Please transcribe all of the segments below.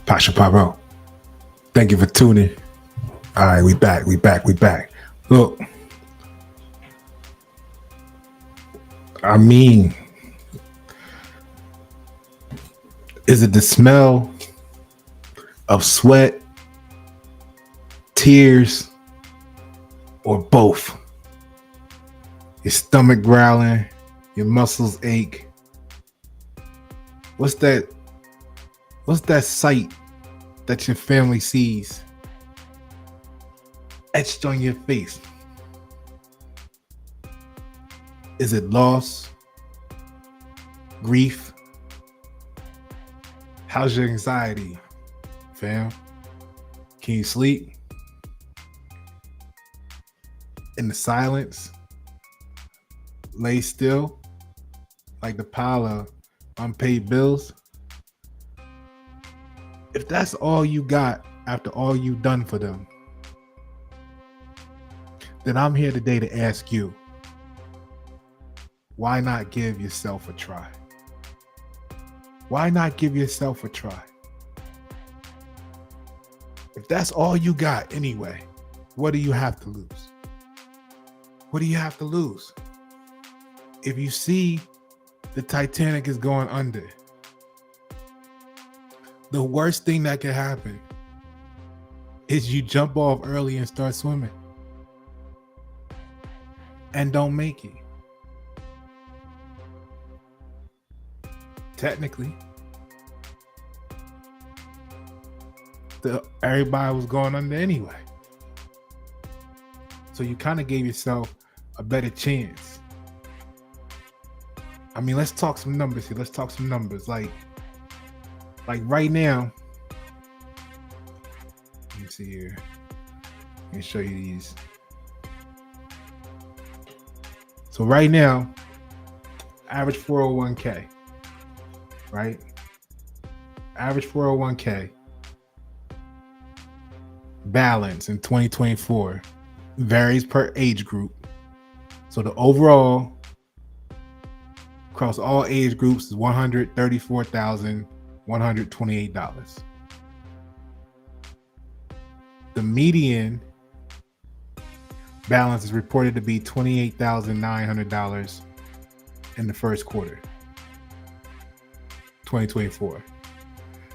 Pasha Paroh. Thank you for tuning. All right, we back. Look, I mean, is it the smell of sweat, tears, or both? Your stomach growling, your muscles ache. What's that? What's that sight that your family sees etched on your face? Is it loss? Grief? How's your anxiety, fam? Can you sleep? In the silence? Lay still? Like the pile of unpaid bills? If that's all you got after all you've done for them, then I'm here today to ask you, why not give yourself a try? Why not give yourself a try? If that's all you got anyway, what do you have to lose? What do you have to lose? If you see the Titanic is going under, the worst thing that can happen is you jump off early and start swimming and don't make it. Technically, everybody was going under anyway. So you kind of gave yourself a better chance. I mean, let's talk some numbers here. Let's talk some numbers. Like right now, let me see here. Let me show you these. So right now, average 401k, right? Average 401k balance in 2024 varies per age group. So the overall across all age groups is $134,128. The median balance is reported to be $28,900 in the first quarter, 2024.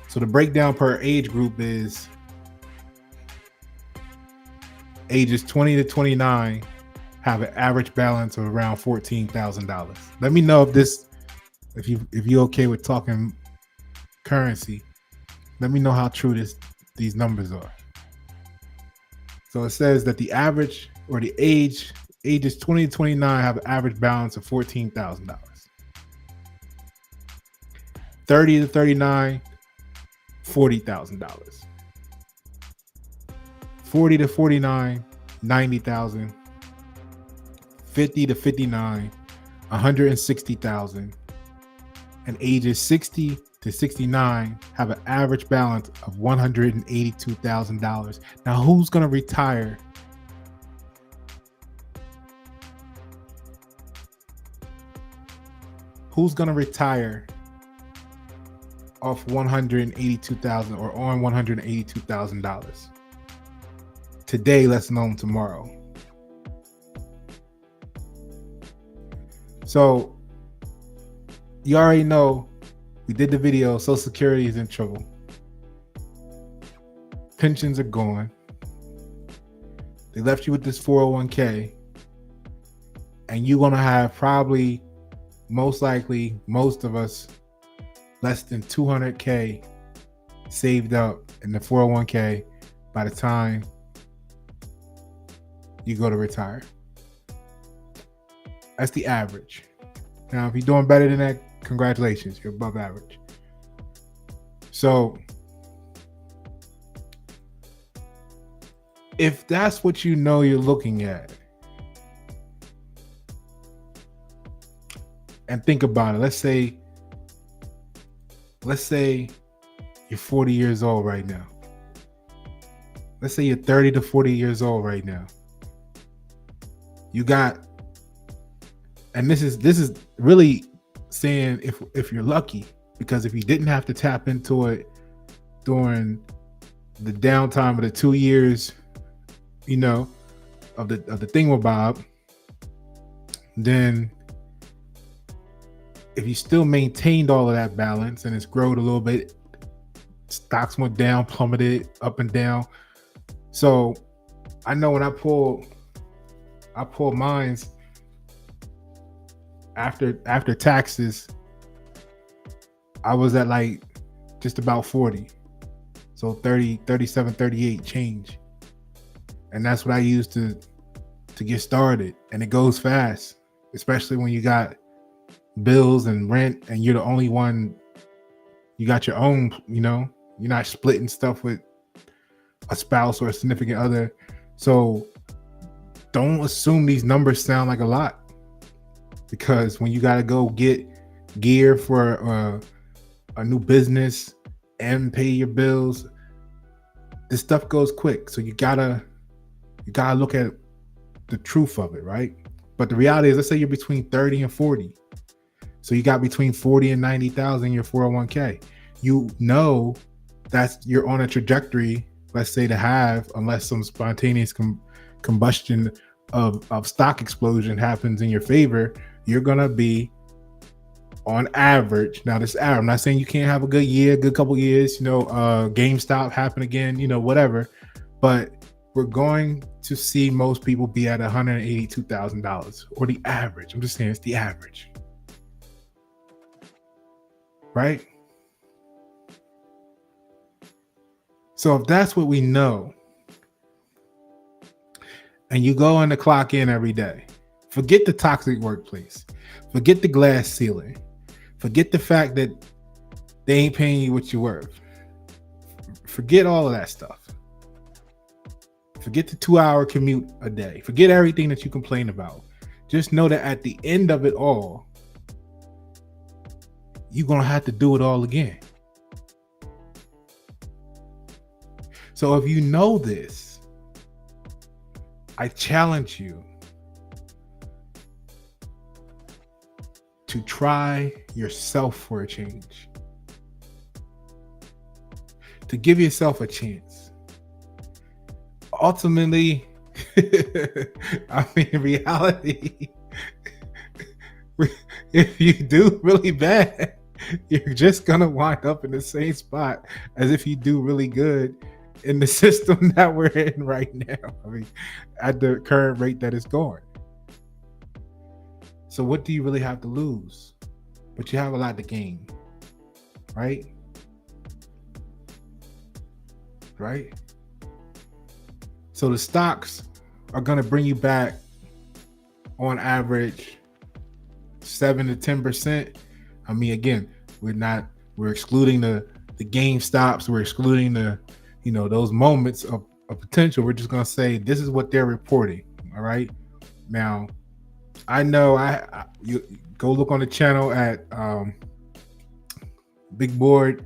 So the breakdown per age group is ages 20 to 29 have an average balance of around $14,000. Let me know if you okay with talking currency. Let me know how true these numbers are. So it says that the average or the ages 20 to 29 have an average balance of $14,000. 30 to 39, $40,000. 40 to 49, $90,000. 50 to 59, $160,000. And ages 60 to 69 have an average balance of $182,000. Now, who's going to retire? Who's going to retire off $182,000 or on $182,000? Today, let's know tomorrow. So you already know we did the video. Social Security is in trouble. Pensions are gone. They left you with this 401k, and you're going to have probably, most likely, most of us, less than 200k saved up in the 401k by the time you go to retire. That's the average. Now, if you're doing better than that, congratulations, you're above average. So, if that's what you know you're looking at, and think about it, let's say you're 40 years old right now. Let's say you're 30 to 40 years old right now. You got, and this is really saying if you're lucky, because if you didn't have to tap into it during the downtime of the 2 years, you know, of the thingamabob, then if you still maintained all of that balance and it's growed a little bit, stocks went down, plummeted up and down. So I know when I pull mines after taxes, I was at like just about 40. So 30, 37, 38 change. And that's what I used to get started. And it goes fast, especially when you got bills and rent and you're the only one, you got your own, you're not splitting stuff with a spouse or a significant other. So don't assume these numbers sound like a lot, because when you got to go get gear for a new business and pay your bills, this stuff goes quick. So you gotta look at the truth of it, right? But the reality is, let's say you're between 30 and 40. So you got between 40 and 90,000 in your 401k. You know that's you're on a trajectory, let's say, to have, unless some spontaneous combustion of stock explosion happens in your favor, you're gonna be on average. Now this I'm not saying you can't have a good year, good couple years, GameStop happen again, whatever, but we're going to see most people be at $182,000, or the average. I'm just saying it's the average, right? So if that's what we know, and you go in to clock in every day, forget the toxic workplace, forget the glass ceiling, forget the fact that they ain't paying you what you're worth, forget all of that stuff. Forget the 2-hour commute a day. Forget everything that you complain about. Just know that at the end of it all, you're going to have to do it all again. So if you know this, I challenge you to try yourself for a change. To give yourself a chance. Ultimately, I mean, in reality, if you do really bad, you're just gonna wind up in the same spot as if you do really good in the system that we're in right now. I mean, at the current rate that it's going. So what do you really have to lose? But you have a lot to gain, right? Right? So the stocks are going to bring you back on average 7 to 10%. I mean, again, we're excluding the GameStops, we're excluding those moments of potential. We're just going to say this is what they're reporting. All right. Now, I know you go look on the channel at Big Board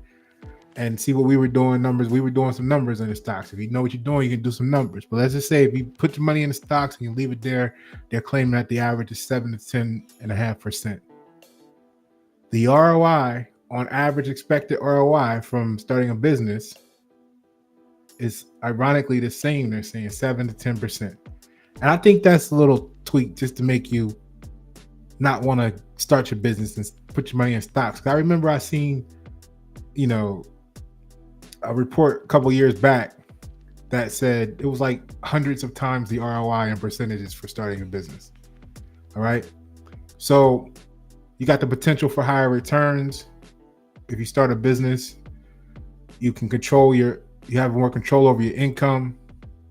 and see what we were doing numbers. We were doing some numbers in the stocks. If you know what you're doing, you can do some numbers. But let's just say if you put your money in the stocks and you leave it there, they're claiming that the average is 7 to 10.5%. The ROI on average, expected ROI from starting a business is ironically the same. They're saying 7 to 10%. And I think that's a little tweak just to make you not want to start your business and put your money in stocks. I remember I seen, a report a couple years back that said it was like hundreds of times the ROI and percentages for starting a business. All right. So you got the potential for higher returns. If you start a business, you can you have more control over your income,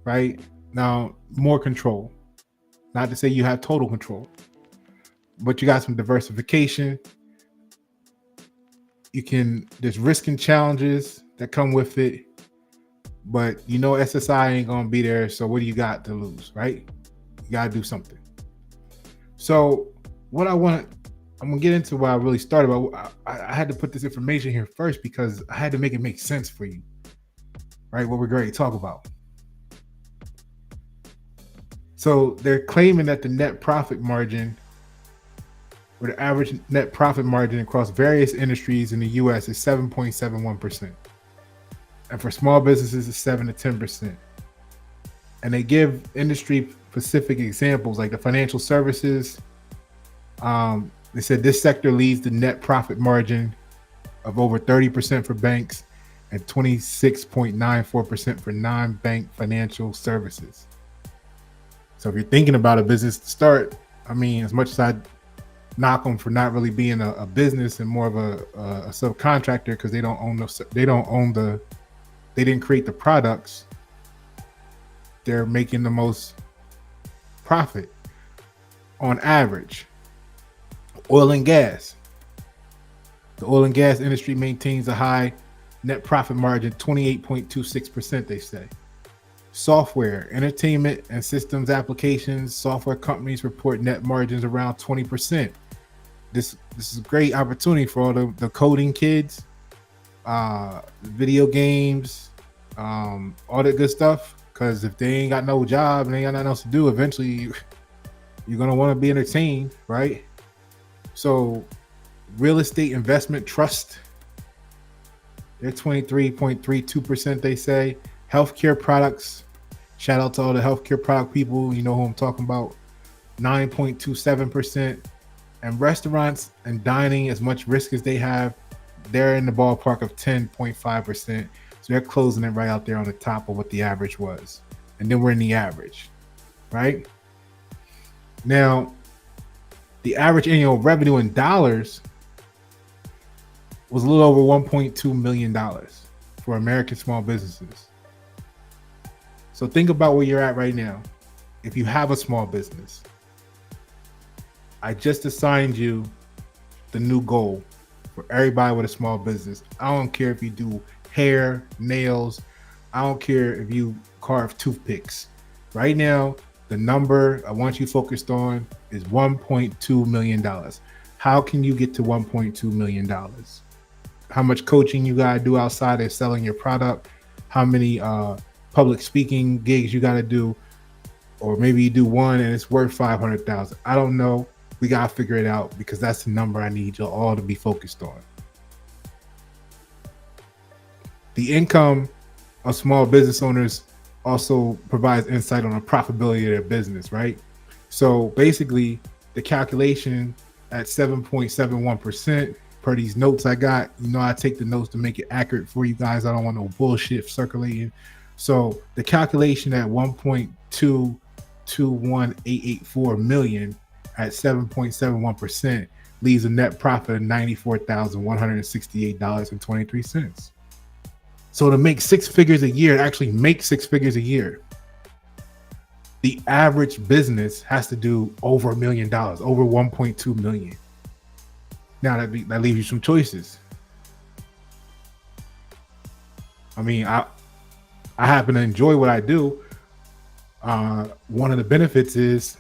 right? Now, more control. Not to say you have total control, but you got some diversification. There's risk and challenges that come with it, but SSI ain't gonna be there. So what do you got to lose, right? You gotta do something. So what I'm gonna get into why I really started, but I had to put this information here first because I had to make it make sense for you, right? What we're going to talk about. So they're claiming that the net profit margin, or the average net profit margin across various industries in the US, is 7.71%. and for small businesses, it's 7 to 10%. And they give industry specific examples like the financial services. They said this sector leads the net profit margin of over 30% for banks and 26.94% for non-bank financial services. So if you're thinking about a business to start, I mean, as much as I knock them for not really being a business and more of a subcontractor because they didn't create the products, they're making the most profit on average. Oil and gas. The oil and gas industry maintains a high net profit margin, 28.26%, they say. Software, entertainment, and systems applications, software companies report net margins around 20%. This is a great opportunity for all the coding kids, video games, all that good stuff. Because if they ain't got no job and they ain't got nothing else to do, eventually you're going to want to be entertained, right? So real estate investment trust, they're 23.32%, they say. Healthcare products, shout out to all the healthcare product people, you know who I'm talking about, 9.27%. And restaurants and dining, as much risk as they have, they're in the ballpark of 10.5%. So they're closing it right out there on the top of what the average was. And then we're in the average, right? Now, the average annual revenue in dollars was a little over $1.2 million for American small businesses. So think about where you're at right now. If you have a small business, I just assigned you the new goal for everybody with a small business. I don't care if you do hair, nails. I don't care if you carve toothpicks. Right now, the number I want you focused on is $1.2 million. How can you get to $1.2 million? How much coaching you got to do outside of selling your product? How many public speaking gigs you got to do? Or maybe you do one and it's worth $500,000. I don't know. We got to figure it out because that's the number I need you all to be focused on. The income of small business owners also provides insight on the profitability of their business, right? So basically, the calculation at 7.71% per these notes I got, I take the notes to make it accurate for you guys. I don't want no bullshit circulating. So the calculation at 1.221884 million at 7.71% leaves a net profit of $94,168.23. So to make six figures a year, actually make six figures a year, the average business has to do over $1 million, over 1.2 million. Now that leaves you some choices. I mean, I happen to enjoy what I do. One of the benefits is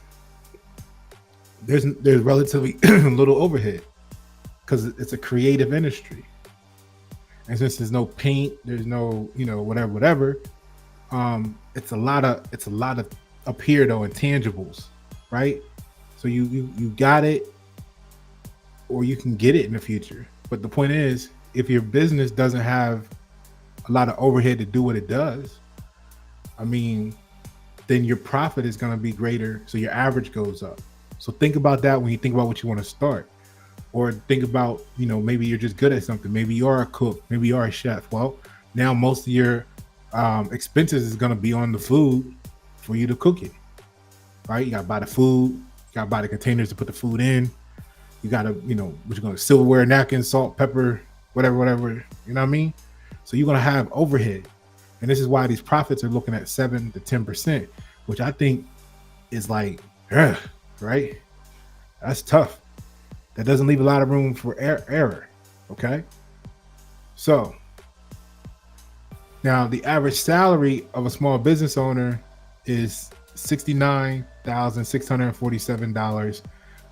there's relatively little overhead because it's a creative industry. And since there's no paint, there's no, whatever. It's a lot of up here though, intangibles, right? So you got it, or you can get it in the future. But the point is, if your business doesn't have a lot of overhead to do what it does, I mean, then your profit is going to be greater. So your average goes up. So think about that when you think about what you want to start. Or think about, maybe you're just good at something. Maybe you are a cook. Maybe you are a chef. Well, now most of your expenses is going to be on the food for you to cook it, right? You got to buy the food. You got to buy the containers to put the food in. You got to, what you're going to silverware, napkins, salt, pepper, whatever, you know what I mean? So you're going to have overhead. And this is why these profits are looking at 7 to 10%, which I think is like, right? That's tough. That doesn't leave a lot of room for error, okay? So now the average salary of a small business owner is $69,647,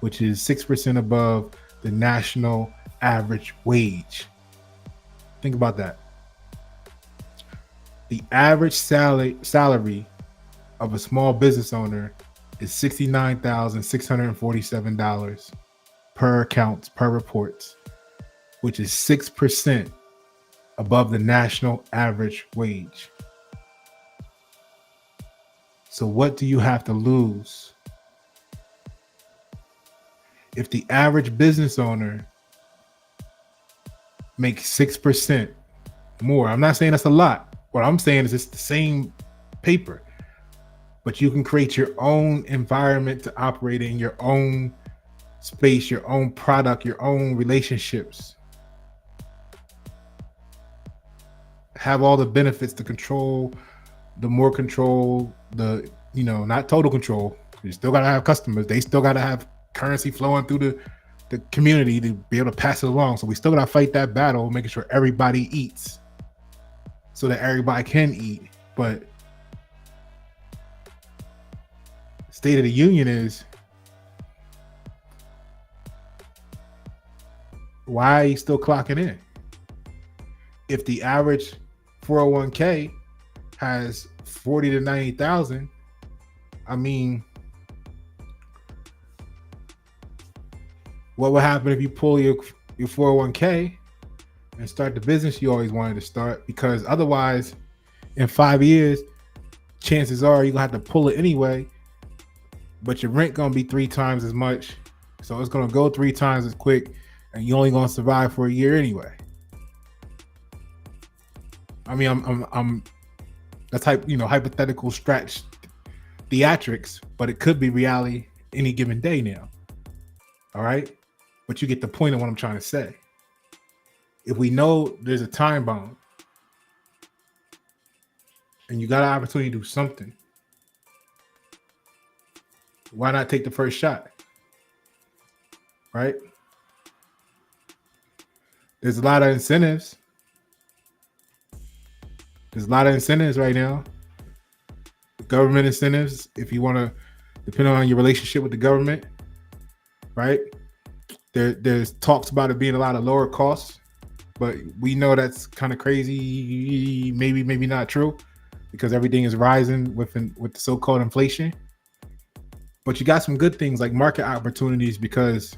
which is 6% above the national average wage. Think about that. The average salary of a small business owner is $69,647 per accounts, per reports, which is 6% above the national average wage. So what do you have to lose? If the average business owner makes 6% more, I'm not saying that's a lot. What I'm saying is it's the same paper, but you can create your own environment to operate in, your own space, your own product, your own relationships. Have all the benefits, the control, the more control, not total control. You still got to have customers. They still got to have currency flowing through the community to be able to pass it along. So we still got to fight that battle, making sure everybody eats so that everybody can eat. But State of the Union is, why are you still clocking in? If the average 401k has 40 to 90,000, I mean, what would happen if you pull your 401k and start the business you always wanted to start? Because otherwise, in 5 years, chances are you're gonna have to pull it anyway, but your rent gonna be 3 times as much, so it's gonna go 3 times as quick, and you're only gonna survive for a year anyway. I mean, I'm that's hypothetical stretch theatrics, but it could be reality any given day now. All right, but you get the point of what I'm trying to say. If we know there's a time bomb and you got an opportunity to do something, why not take the first shot? Right? There's a lot of incentives. There's a lot of incentives right now. Government incentives, if you want to, depending on your relationship with the government, right? There's talks about it being a lot of lower costs, but we know that's kind of crazy. Maybe not true, because everything is rising with the so-called inflation. But you got some good things like market opportunities, because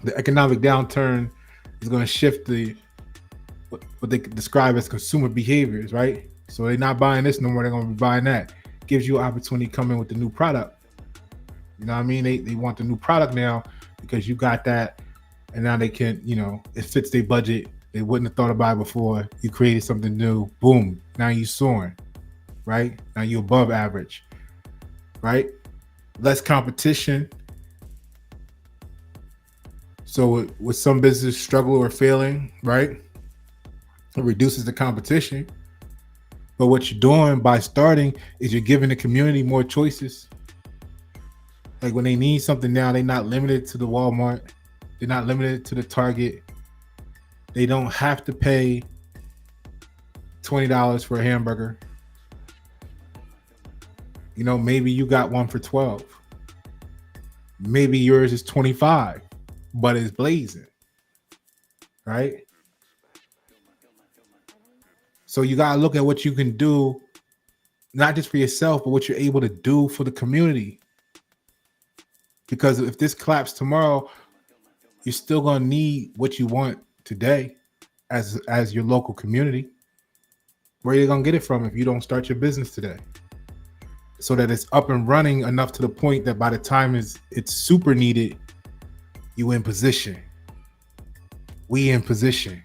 the economic downturn is going to shift what they describe as consumer behaviors, right? So they're not buying this no more, they're going to be buying that. Gives you an opportunity to come in with the new product. You know what I mean? They want the new product now because you got that, and now they can, it fits their budget. They wouldn't have thought about it before. You created something new. Boom. Now you soaring, right? Now you're above average, right? Less competition. So with some business struggle or failing, right? It reduces the competition. But what you're doing by starting is you're giving the community more choices. Like when they need something now, they're not limited to the Walmart. They're not limited to the Target. They don't have to pay $20 for a hamburger. Maybe you got one for $12. Maybe yours is $25, but it's blazing, right? So you got to look at what you can do, not just for yourself, but what you're able to do for the community. Because if this collapses tomorrow, you're still going to need what you want today as your local community. Where are you going to get it from if you don't start your business today? So that it's up and running enough to the point that by the time it's super needed, you in position. We in position.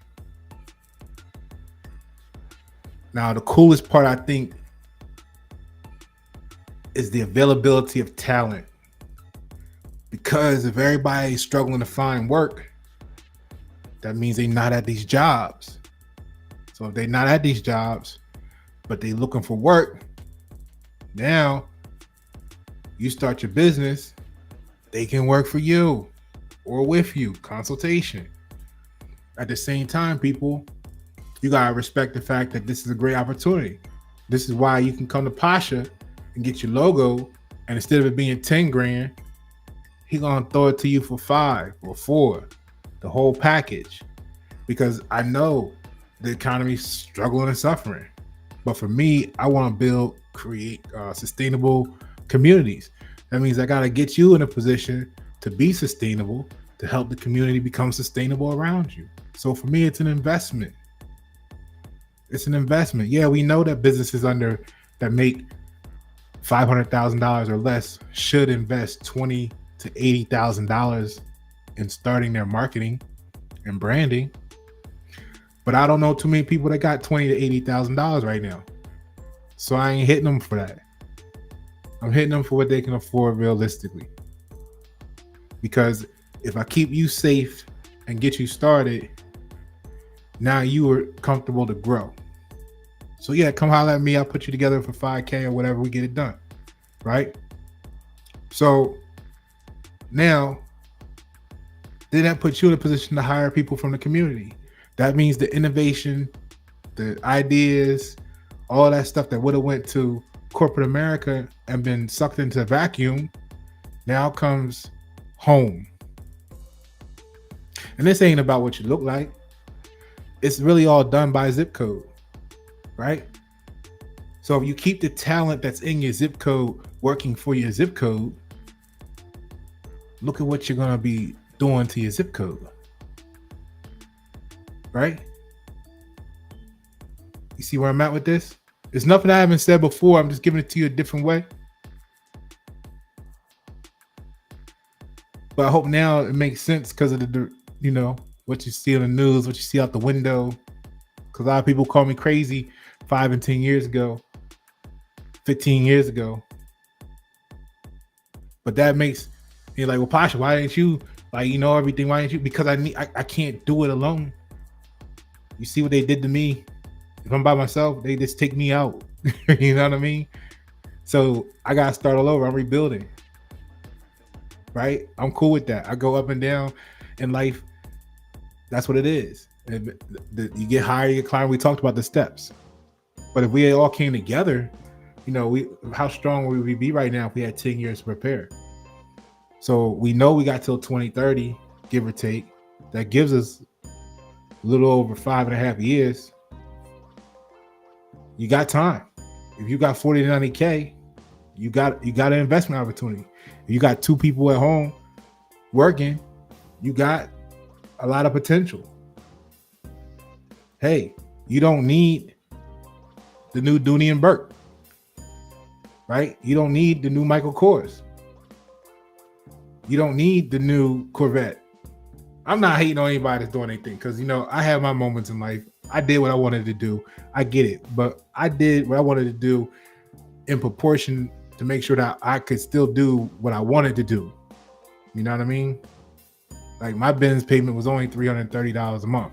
Now, the coolest part, I think, is the availability of talent. Because if everybody's struggling to find work, that means they're not at these jobs. So if they're not at these jobs, but they're looking for work, now you start your business, they can work for you or with you, consultation. At the same time, people, you gotta respect the fact that this is a great opportunity. This is why you can come to Pasha and get your logo, and instead of it being 10 grand, he gonna throw it to you for 5 or 4, the whole package. Because I know the economy's struggling and suffering, but for me, I want to create sustainable communities. That means I gotta get you in a position to be sustainable, to help the community become sustainable around you. So for me, it's an investment. It's an investment. Yeah, we know that businesses that make $500,000 or less should invest $20,000 to $80,000 in starting their marketing and branding. But I don't know too many people that got $20,000 to $80,000 right now. So I ain't hitting them for that. I'm hitting them for what they can afford realistically. Because if I keep you safe and get you started, now you are comfortable to grow. So yeah, come holler at me. I'll put you together for 5K or whatever, we get it done. Right? So now, then that puts you in a position to hire people from the community. That means the innovation, the ideas, all that stuff that would have went to corporate America and been sucked into a vacuum now comes home. And this ain't about what you look like. It's really all done by zip code, right? So if you keep the talent that's in your zip code working for your zip code, look at what you're going to be doing to your zip code, right? You see where I'm at with this? There's nothing I haven't said before. I'm just giving it to you a different way. But I hope now it makes sense because of the, what you see on the news, what you see out the window. Because a lot of people call me crazy 5 and 10 years ago, 15 years ago. But that makes you're like, well, Pasha, why didn't you everything? Why didn't you? Because I can't do it alone. You see what they did to me. If I'm by myself, they just take me out. You know what I mean? So I gotta start all over. I'm rebuilding. Right? I'm cool with that. I go up and down in life. That's what it is. You get higher, you climb. We talked about the steps. But if we all came together, how strong would we be right now if we had 10 years to prepare? So we know we got till 2030, give or take. That gives us a little over 5.5 years. You got time. If you got 40 to 90K, you got an investment opportunity. If you got 2 people at home working, you got a lot of potential. Hey, you don't need the new Dooney and Burke, right? You don't need the new Michael Kors. You don't need the new Corvette. I'm not hating on anybody that's doing anything because, I have my moments in life. I did what I wanted to do. I get it. But I did what I wanted to do in proportion to make sure that I could still do what I wanted to do. You know what I mean? Like my Benz payment was only $330 a month.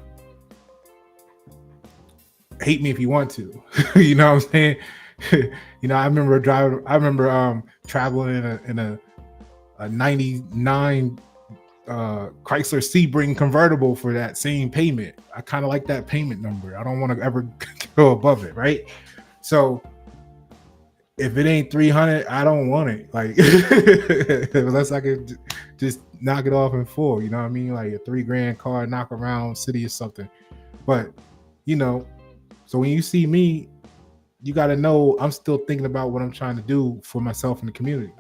Hate me if you want to. You know what I'm saying? I remember traveling in a 99 Chrysler Sebring convertible for that same payment. I kind of like that payment number. I don't want to ever go above it, right? So if it ain't 300, I don't want it. Like unless I could just knock it off in full, you know what I mean? Like a $3,000 car, knock around city or something. But so when you see me, you got to know I'm still thinking about what I'm trying to do for myself and the community.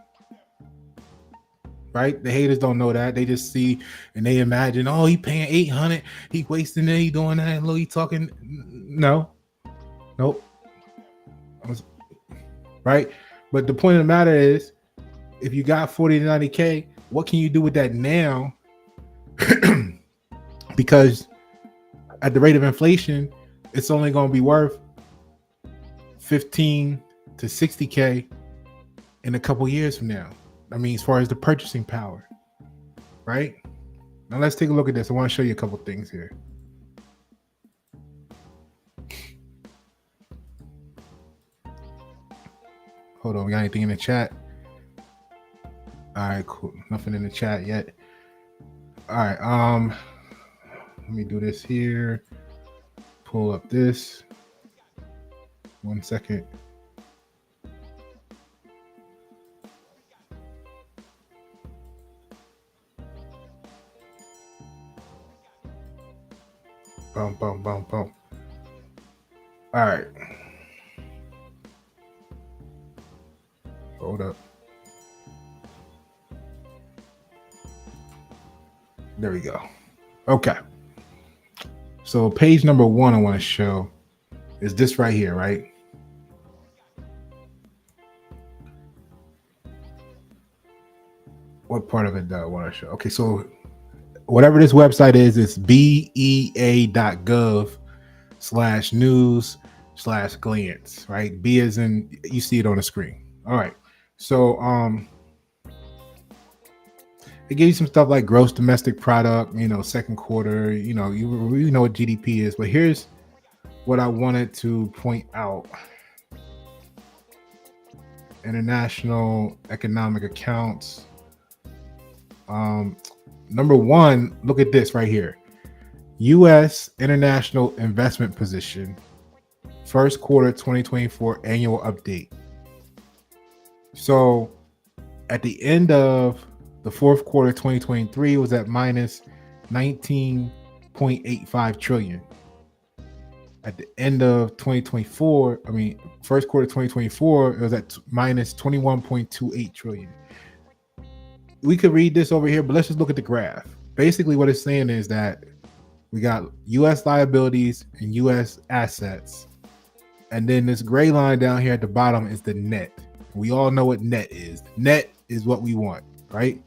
Right? The haters don't know that. They just see and they imagine, oh, he paying 800, he wasting it, he doing that, and look, he talking. No, nope. Right? But the point of the matter is, if you got 40 to 90K, what can you do with that now? Because at the rate of inflation, it's only going to be worth 15 to 60K in a couple years from now. I mean, as far as the purchasing power, right? Now let's take a look at this. I want to show you a couple things here. Hold on, we got anything in the chat? All right, cool. Nothing in the chat yet. All right, let me do this here. Pull up this. 1 second. Boom, boom, boom, boom. All right. Hold up. There we go. Okay. So page number 1 I want to show is this right here, right? What part of it do I want to show? Okay, so whatever this website is, it's bea.gov/news/glance, right? B as in, you see it on the screen. All right. So it gives you some stuff like gross domestic product, second quarter, you know what GDP is. But here's what I wanted to point out. International economic accounts. Number one, look at this right here. U.S. international investment position, first quarter 2024 annual update. So at the end of the fourth quarter 2023, it was at minus 19.85 trillion. At the end of 2024, first quarter 2024, it was at minus 21.28 trillion. We could read this over here, but let's just look at the graph. Basically, what it's saying is that we got U.S. liabilities and U.S. assets. And then this gray line down here at the bottom is the net. We all know what net is. Net is what we want, right?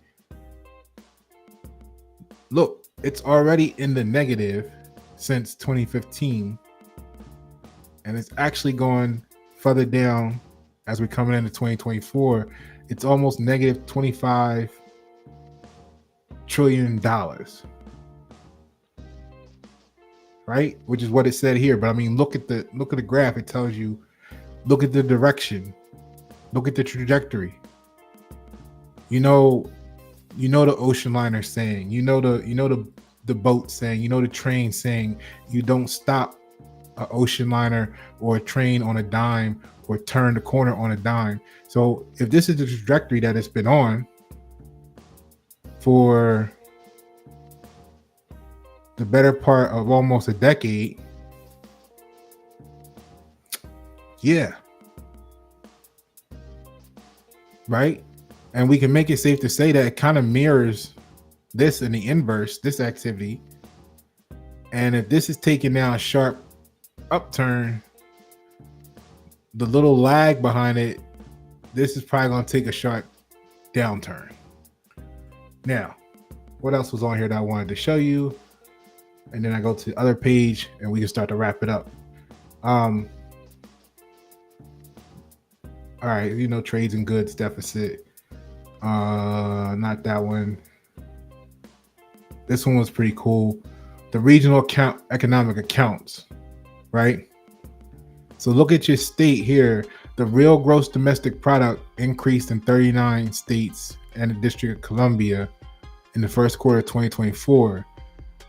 Look, it's already in the negative since 2015. And it's actually going further down as we're coming into 2024. It's almost negative $25 trillion, right? Which is what it said here. But look at the graph. It tells you, look at the direction, look at the trajectory. You know the ocean liner saying, the boat saying, the train saying, you don't stop an ocean liner or a train on a dime or turn the corner on a dime. So if this is the trajectory that it's been on for the better part of almost a decade, yeah, right? And we can make it safe to say that it kind of mirrors this in the inverse, this activity. And if this is taking now a sharp upturn, the little lag behind it, this is probably going to take a sharp downturn. Now, what else was on here that I wanted to show you? And then I go to the other page and we can start to wrap it up. All right, trades and goods deficit. Not that one. This one was pretty cool. The regional economic accounts, right? So look at your state here. The real gross domestic product increased in 39 states and the District of Columbia in the first quarter of 2024,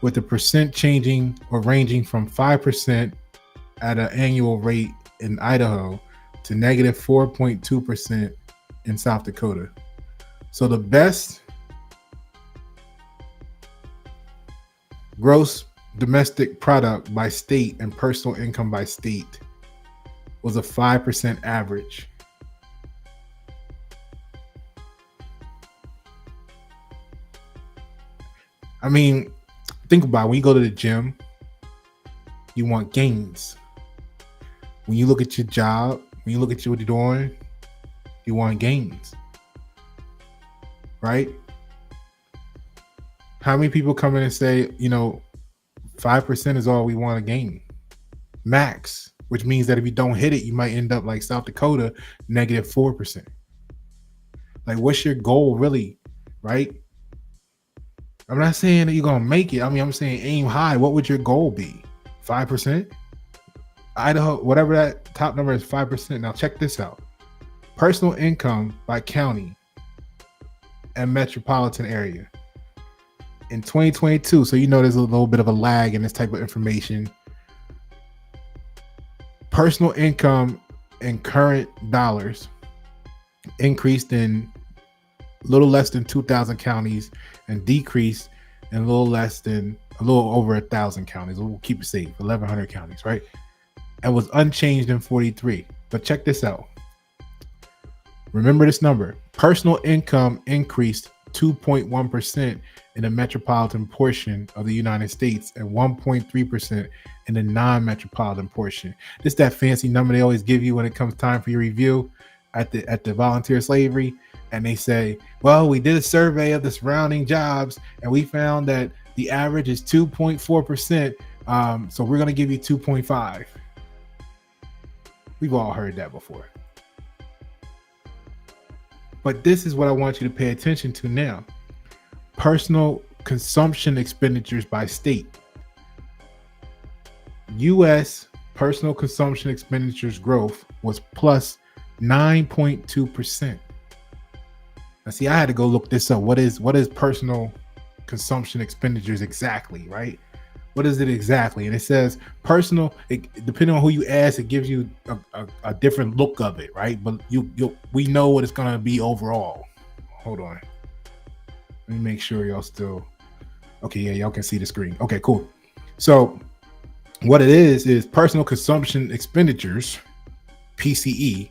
with the percent changing or ranging from 5% at an annual rate in Idaho to negative 4.2% in South Dakota. So the best gross domestic product by state and personal income by state was a 5% average. Think about it. When you go to the gym, you want gains. When you look at your job, when you look at what you're doing, you want gains, right? How many people come in and say, 5% is all we want to gain, max, which means that if you don't hit it, you might end up like South Dakota, negative 4%. Like, what's your goal really, right? I'm not saying that you're going to make it. I'm saying aim high. What would your goal be? 5%? Idaho, whatever that top number is, 5%. Now check this out. Personal income by county and metropolitan area. In 2022, so there's a little bit of a lag in this type of information. Personal income in current dollars increased in a little less than 2,000 counties and decreased in a little over 1,000 counties. We'll keep it safe, 1,100 counties, right? And was unchanged in 43. But check this out. Remember this number. Personal income increased 2.1% in the metropolitan portion of the United States and 1.3% in the non-metropolitan portion. This that fancy number they always give you when it comes time for your review at the volunteer slavery. And they say, well, we did a survey of the surrounding jobs and we found that the average is 2.4%. So we're going to give you 2.5. We've all heard that before. But this is what I want you to pay attention to now. Personal consumption expenditures by state. U.S. personal consumption expenditures growth was plus 9.2%. Now, see, I had to go look this up. What is personal consumption expenditures exactly, right? What is it exactly? And it says personal, depending on who you ask, it gives you a different look of it, right? But we know what it's going to be overall. Hold on. Let me make sure y'all still, okay, yeah, y'all can see the screen. Okay, cool. So what it is personal consumption expenditures, PCE,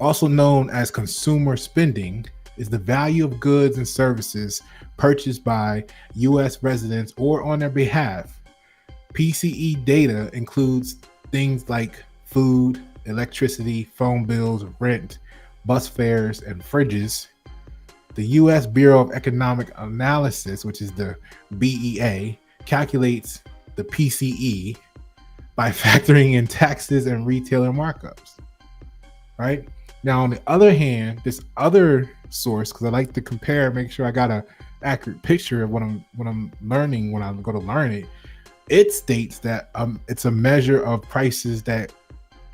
also known as consumer spending, is the value of goods and services purchased by U.S. residents or on their behalf. PCE data includes things like food, electricity, phone bills, rent, bus fares, and fridges. The U.S. Bureau of Economic Analysis, which is the BEA, calculates the PCE by factoring in taxes and retailer markups. Right? Now, on the other hand, this other source, because I like to compare, make sure I got an accurate picture of what I'm learning when I'm going to learn it. It states that it's a measure of prices that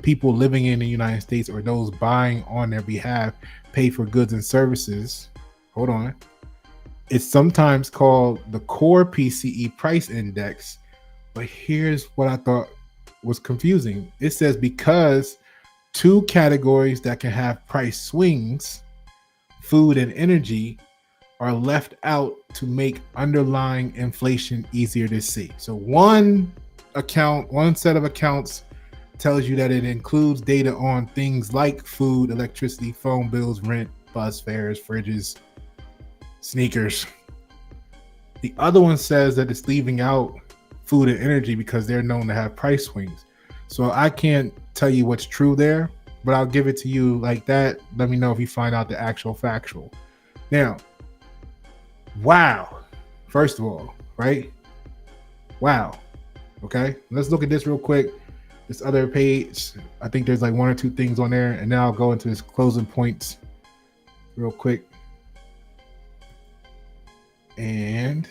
people living in the United States or those buying on their behalf pay for goods and services. Hold on. It's sometimes called the core PCE price index, but here's what I thought was confusing. It says because two categories that can have price swings, food and energy, are left out to make underlying inflation easier to see. So one set of accounts tells you that it includes data on things like food, electricity, phone bills, rent, bus fares, fridges, sneakers. The other one says that it's leaving out food and energy because they're known to have price swings. So I can't tell you what's true there, but I'll give it to you like that. Let me know if you find out the actual factual. Now, wow. First of all, right? Wow. Okay. Let's look at this real quick. This other page, I think there's like one or two things on there, and now I'll go into this closing points real quick. And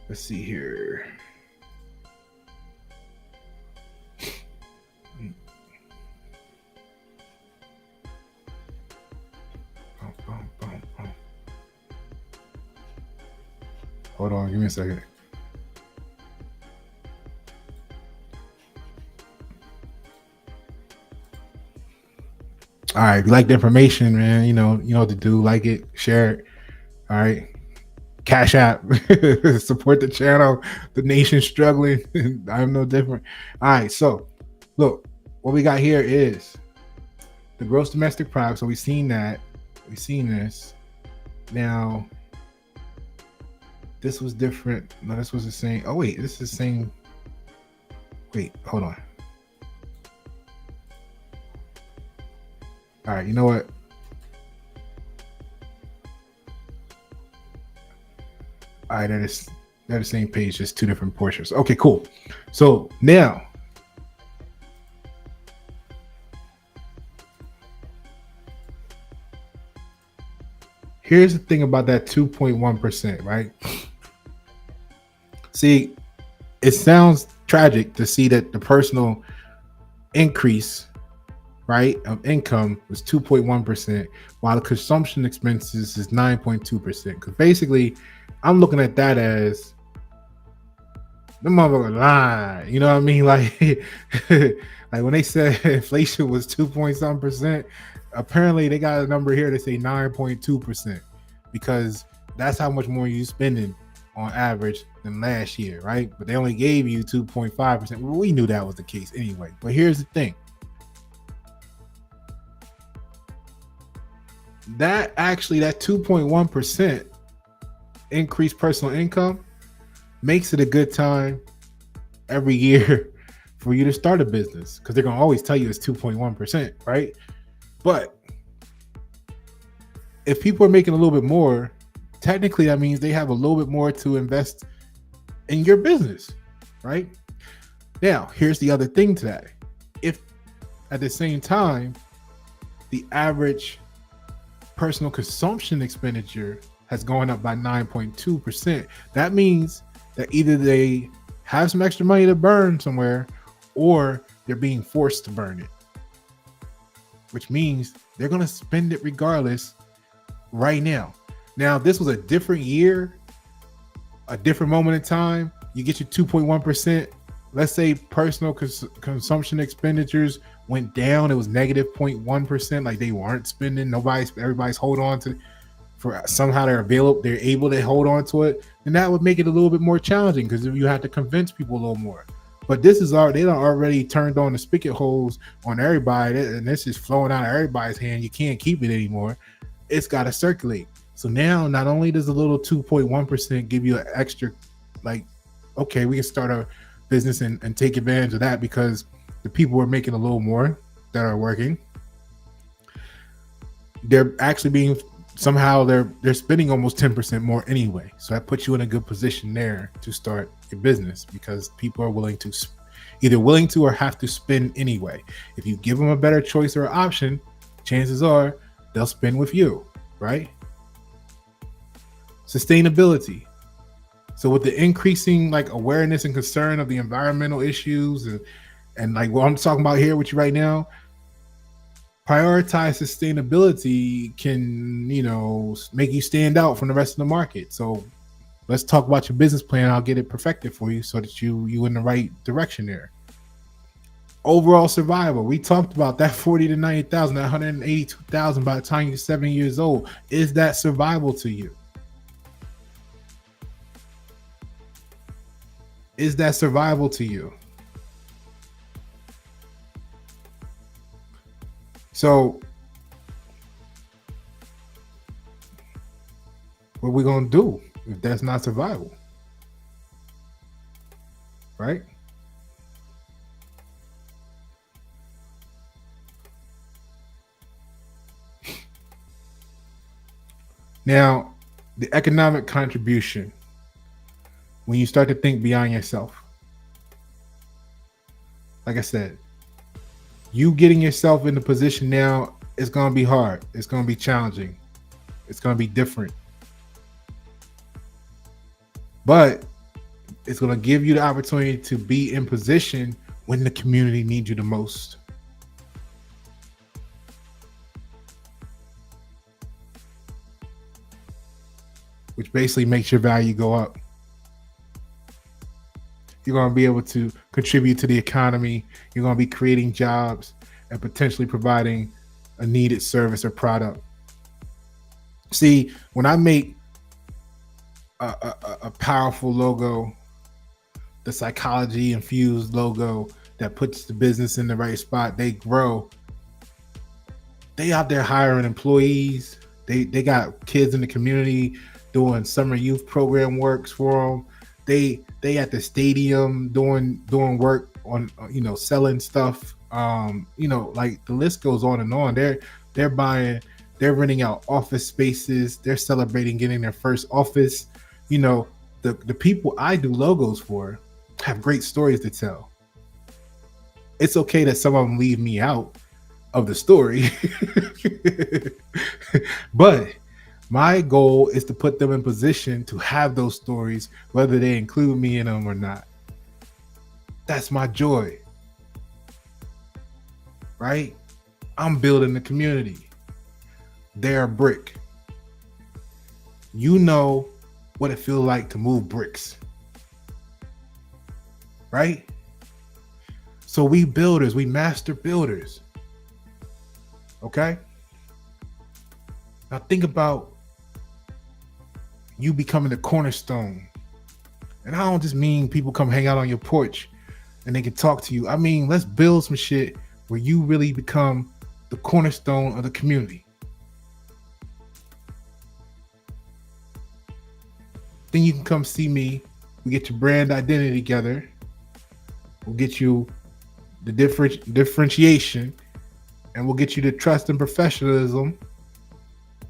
let's see here. Hold on, give me a second. All right, if you like the information, man, you know what to do. Like it, share it. All right. Cash App, support the channel. The nation's struggling. I'm no different. All right, so look, what we got here is the gross domestic product. So we've seen that. We've seen this. Now, this was different. No, this was the same. Oh, wait, this is the same. Wait, hold on. All right, you know what? All right, they're the same page, just two different portions. Okay, cool. So now, here's the thing about that 2.1%, right? See, it sounds tragic to see that the personal increase, right, of income was 2.1%, while the consumption expenses is 9.2%. Because basically, I'm looking at that as the motherfucker lie. You know what I mean? Like, like when they said inflation was 2.something%, apparently they got a number here to say 9.2%, because that's how much more you spending on average than last year, right? But they only gave you 2.5%. Well, we knew that was the case anyway. But here's the thing. that 2.1% increased personal income makes it a good time every year for you to start a business, because they're going to always tell you it's 2.1%, right? But if people are making a little bit more, technically that means they have a little bit more to invest in your business, right? Now, here's the other thing to that. If at the same time, the average personal consumption expenditure has gone up by 9.2%, that means that either they have some extra money to burn somewhere, or they're being forced to burn it, which means they're going to spend it regardless right now. Now, this was a different year, a different moment in time. You get your 2.1%. Let's say personal consumption expenditures went down. It was negative 0.1%. Like they weren't spending. Everybody's holding on to, for somehow they're able to hold on to it. And that would make it a little bit more challenging, because you have to convince people a little more. But this is they done already turned on the spigot holes on everybody, and this is flowing out of everybody's hand. You can't keep it anymore. It's got to circulate. So now, not only does a little 2.1% give you an extra, like, okay, we can start a business and take advantage of that, because the people are making a little more that are working. They're actually being somehow they're spending almost 10% more anyway. So that puts you in a good position there to start your business, because people are either willing to or have to spend anyway. If you give them a better choice or option, chances are they'll spend with you, right? Sustainability. So with the increasing like awareness and concern of the environmental issues and like what I'm talking about here with you right now, prioritize sustainability can, make you stand out from the rest of the market. So let's talk about your business plan. I'll get it perfected for you so that you in the right direction there. Overall survival. We talked about that 40 to 90,000, that 182,000 by the time you're 7 years old. Is that survival to you? Is that survival to you? So what are we going to do if that's not survival? Right? Now, the economic contribution, when you start to think beyond yourself. Like I said, you getting yourself in the position now, it's going to be hard. It's going to be challenging. It's going to be different. But it's going to give you the opportunity to be in position when the community needs you the most. Which basically makes your value go up. You're going to be able to contribute to the economy. You're going to be creating jobs and potentially providing a needed service or product. See, when I make a powerful logo, the psychology infused logo that puts the business in the right spot, they grow. They out there hiring employees. They got kids in the community doing summer youth program works for them. They at the stadium doing work on selling stuff. Like the list goes on and on. They're renting out office spaces. They're celebrating getting their first office. The people I do logos for have great stories to tell. It's okay that some of them leave me out of the story, but my goal is to put them in position to have those stories, whether they include me in them or not. That's my joy, right? I'm building the community. They're a brick. You know what it feels like to move bricks, right? So we builders, we master builders. Okay? Now think about you becoming the cornerstone. And I don't just mean people come hang out on your porch and they can talk to you. I mean, let's build some shit where you really become the cornerstone of the community. then you can come see me. We get your brand identity together. We'll get you the differentiation, and we'll get you the trust and professionalism,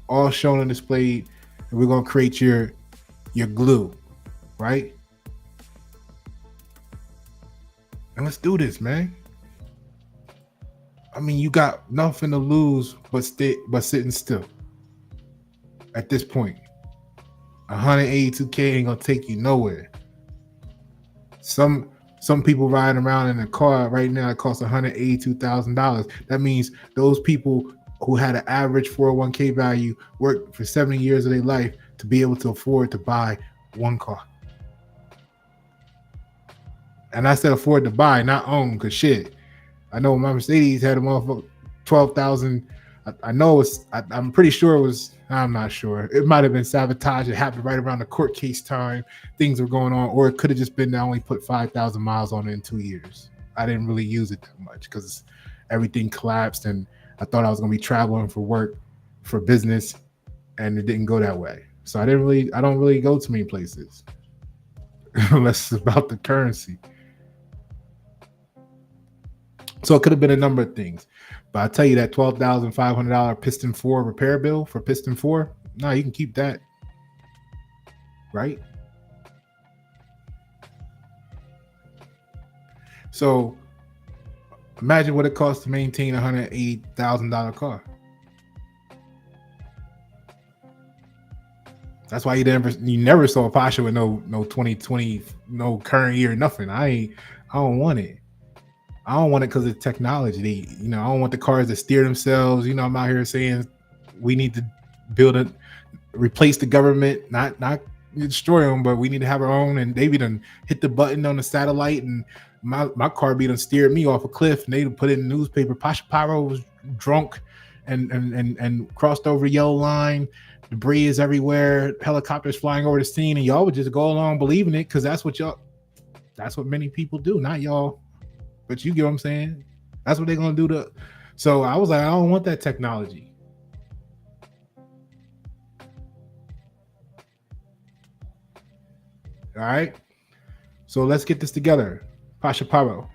all shown and displayed. And we're gonna create your glue, right? And let's do this, man. I mean, you got nothing to lose but sitting still. At this point, 182K ain't gonna take you nowhere. Some people riding around in a car right now that costs $182,000. That means those people who had an average 401k value worked for 70 years of their life to be able to afford to buy one car. And I said afford to buy, not own, because shit, I know my Mercedes had a motherfucker 12,000. I know it's. I'm pretty sure it was. I'm not sure. It might have been sabotage. It happened right around the court case time. Things were going on, or it could have just been I only put 5,000 miles on it in 2 years. I didn't really use it that much because everything collapsed, and I thought I was going to be traveling for work, for business, and it didn't go that way. So I don't really go to many places unless it's about the currency. So it could have been a number of things. But I tell you that $12,500 Piston 4 repair bill for Piston 4, no, you can keep that. Right? So imagine what it costs to maintain a $180,000 car. That's why you never saw a Pasha with no 2020, no current year, nothing. I don't want it. I don't want it because of technology. I don't want the cars that steer themselves. I'm out here saying we need to replace the government, not destroy them, but we need to have our own. And they be done hit the button on the satellite, and my car be done steered me off a cliff, and they put it in the newspaper. Pasha Paroh was drunk and crossed over yellow line. Debris is everywhere. Helicopters flying over the scene, and y'all would just go along believing it because that's what many people do, not y'all. But you get what I'm saying? That's what they're going to do. So I was like, I don't want that technology. All right. So let's get this together. Pasha Paroh.